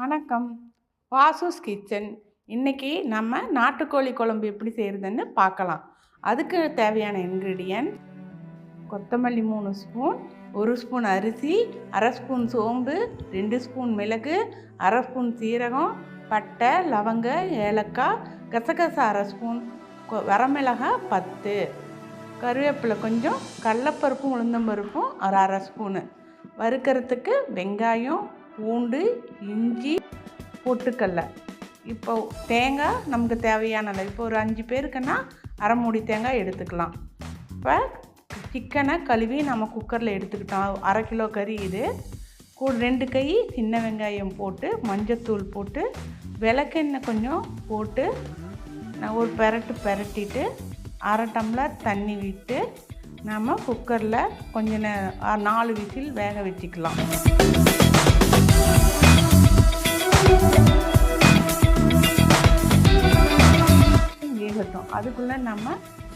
வணக்கம். வாசுஸ் கிச்சன். இன்றைக்கி நம்ம நாட்டுக்கோழி குழம்பு எப்படி செய்கிறதுன்னு பார்க்கலாம். அதுக்கு தேவையான இன்க்ரீடியன்ட்: கொத்தமல்லி 3 ஸ்பூன், 1 ஸ்பூன் அரிசி, அரை ஸ்பூன் சோம்பு, 2 ஸ்பூன் மிளகு, அரை ஸ்பூன் சீரகம், பட்டை, லவங்க, ஏலக்காய், கசகசா அரை ஸ்பூன், வரமிளகாய் 10, கருவேப்பிலை கொஞ்சம், கடலைப்பருப்பும் உளுந்தம்பருப்பும் ஒரு அரை ஸ்பூனு, வறுக்கிறதுக்கு வெங்காயம், பூண்டு, இஞ்சி, பொட்டுக்கடலை. இப்போ தேங்காய் நமக்கு தேவையான அளவு. இப்போ ஒரு 5 பேருக்குன்னா அரை மூடி தேங்காய் எடுத்துக்கலாம். இப்போ சிக்கனை கழுவி நம்ம குக்கரில் எடுத்துக்கிட்டோம். அரை கிலோ கறி இது. கூட 2 கை சின்ன வெங்காயம் போட்டு, மஞ்சத்தூள் போட்டு, விளக்கெண்ணெய் கொஞ்சம் போட்டு நான் ஒரு பெரட்டிட்டு அரை டம்ளர் தண்ணி விட்டு நம்ம குக்கரில் கொஞ்சம் 4 விசில் வேக வச்சுக்கலாம். வேகட்டும். அதுக்குள்ளே நம்ம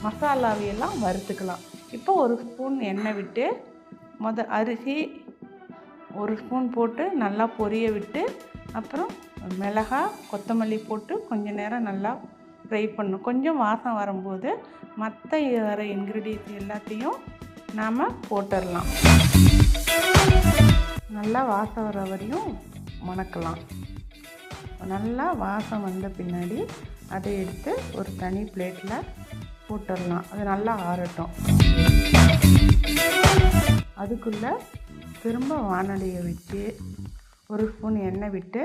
மசாலாவையெல்லாம் வறுத்துக்கலாம். இப்போ 1 ஸ்பூன் எண்ணெய் விட்டு அரிசி 1 ஸ்பூன் போட்டு நல்லா பொரிய விட்டு, அப்புறம் மிளகாய், கொத்தமல்லி போட்டு கொஞ்சம் நேரம் நல்லா ஃப்ரை பண்ணணும். கொஞ்சம் வாசம் வரும்போது மற்ற வர இன்க்ரீடியன்ஸ் எல்லாத்தையும் நாம் போட்டுடலாம். நல்லா வாசம் வர வரையும் வணக்கலாம். நல்லா வாசம் வந்த பின்னாடி அதை எடுத்து ஒரு தனி பிளேட்டில் போட்டுடலாம். அது நல்லா ஆறட்டும். அதுக்குள்ளே திரும்ப வானலியை வச்சு 1 ஸ்பூன் எண்ணெய் விட்டு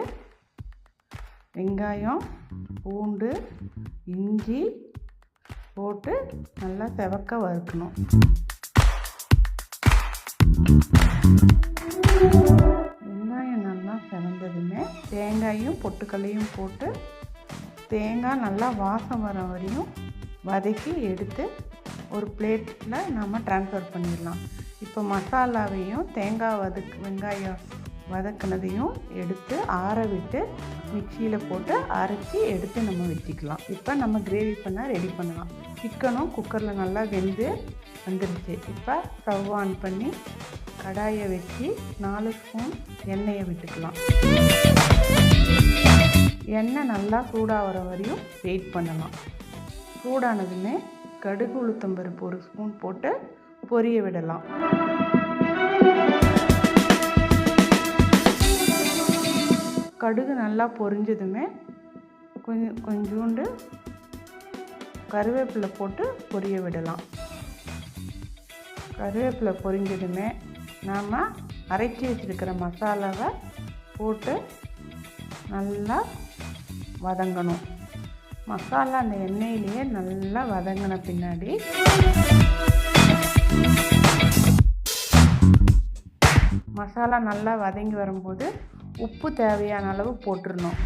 வெங்காயம், பூண்டு, இஞ்சி போட்டு நல்லா செவக்க வறுக்கணும். வெங்காயம் நல்லா செவந்ததுமே தேங்காயும் பொட்டுக்கல்லையும் போட்டு தேங்காய் நல்லா வாசம் வர வரையும் வதக்கி எடுத்து ஒரு பிளேட்டில் நம்ம ட்ரான்ஸ்ஃபர் பண்ணிடலாம். இப்போ மசாலாவையும் வெங்காயம் வதக்கினதையும் எடுத்து ஆற விட்டு மிக்சியில் போட்டு அரைச்சி எடுத்து நம்ம வச்சுக்கலாம். இப்போ நம்ம கிரேவி பண்ண ரெடி பண்ணலாம். சிக்கனும் குக்கரில் நல்லா வெந்து வந்துடுச்சு. இப்போ ஸ்டவ் ஆன் பண்ணி கடாயை வச்சு 4 ஸ்பூன் எண்ணெயை விட்டுக்கலாம். எண்ணெய் நல்லா சூடாகிற வரையும் வெயிட் பண்ணலாம். சூடானதுமே கடுகு, உளுத்தம்பருப்பு 1 ஸ்பூன் போட்டு பொரிய விடலாம். கடுகு நல்லா பொரிஞ்சதுமே கொஞ்சோண்டு கருவேப்பிலை போட்டு பொரிய விடலாம். கருவேப்பிலை பொரிஞ்சதுமே நாம் அரைச்சி வச்சுருக்கிற மசாலாவை போட்டு நல்லா வதங்கணும். மசாலா அந்த எண்ணெயிலேயே நல்லா வதங்கின பின்னாடி மசாலா நல்லா வதங்கி வரும்போது உப்பு தேவையான அளவு போட்டுடணும்.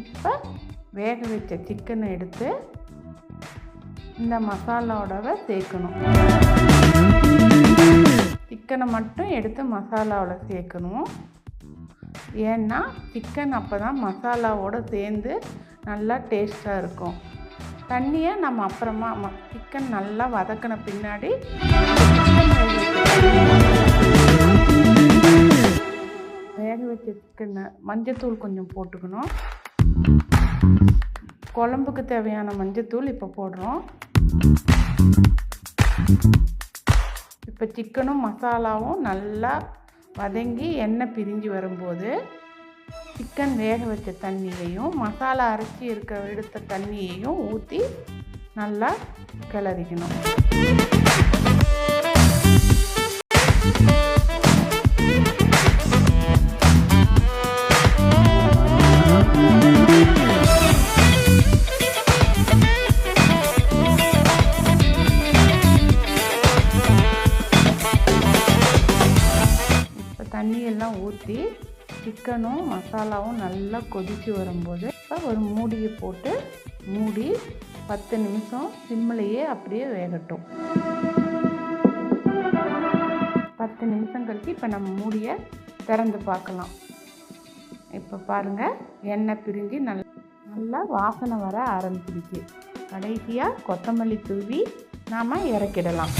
இப்போ வேக வச்ச சிக்கனை எடுத்து இந்த மசாலாவோட சேர்க்கணும். சிக்கனை மட்டும் எடுத்து மசாலாவோட சேர்க்கணும். ஏன்னா சிக்கன் அப்போ தான் மசாலாவோடு சேர்ந்து நல்லா டேஸ்ட்டாக இருக்கும். தண்ணியை நம்ம அப்புறமா சிக்கன் நல்லா வதக்கின பின்னாடி வேக வச்ச சிக்கனை மஞ்சத்தூள் கொஞ்சம் போட்டுக்கணும். குழம்புக்கு தேவையான மஞ்சத்தூள் இப்போ போடுறோம். இப்போ சிக்கனும் மசாலாவும் நல்லா வதங்கி எண்ணெய் பிரிஞ்சு வரும்போது சிக்கன் வேக வச்ச தண்ணியையும் மசாலா அரைச்சி எடுத்த தண்ணியையும் ஊற்றி நல்லா கிளறிக்கணும். தண்ணியெல்லாம் ஊற்றி சிக்கனும் மசாலாவும் நல்லா கொதித்து வரும்போது இப்போ ஒரு மூடியை போட்டு மூடி 10 நிமிஷம் சிம்மிலேயே அப்படியே வேகட்டும். 10 நிமிஷம் கழித்து இப்போ நம்ம மூடியை திறந்து பார்க்கலாம். இப்போ பாருங்கள், எண்ணெய் பிரிஞ்சு நல்லா வாசனை வர ஆரம்பிச்சிருச்சு. கடைசியாக கொத்தமல்லி தூவி நாம் இறக்கிடலாம்.